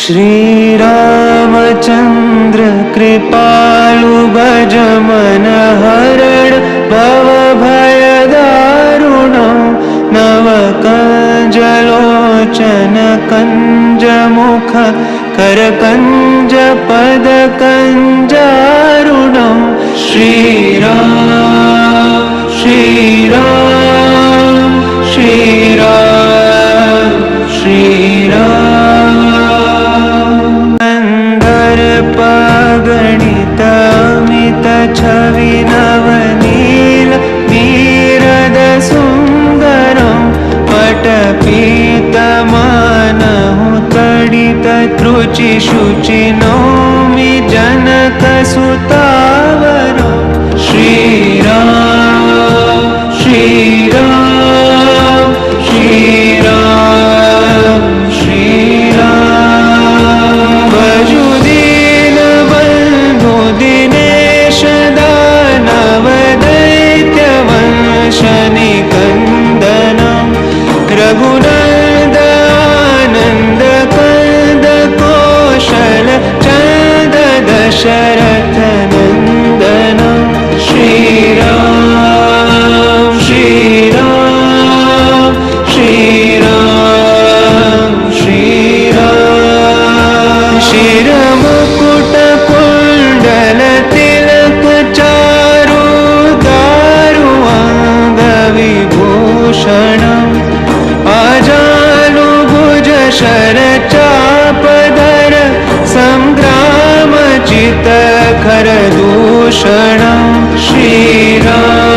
श्रीरामचन्द्र कृपालु भज मन हरण भव भय दारुणं नव कंजलोचन कंज मुख कर कंज पद कंजारुणं श्रीराम श्रीराम श्रीराम श्रीराम गणित अमित छवि नवनील नीरद सुंदरं पटपीतमानहु तडित त्रुचि शुचि नौमि जनक सुतावरं श्रीराम श्रीराम श्रीराम श्रीराम भजु दीन बंधु दिनेश दानव दैत्य वंश निकंदनं रघुनंद आनंद कंद कौशल चंद दशरथ नंदनं श्रीराम श्रीराम श्रीराम श्रीराम शिरमुकुट कुंडल तिलक चारु दारु अंग विभूषणम् आजानु भुज शर चापधर संग्राम चित खर दूषणं श्रीराम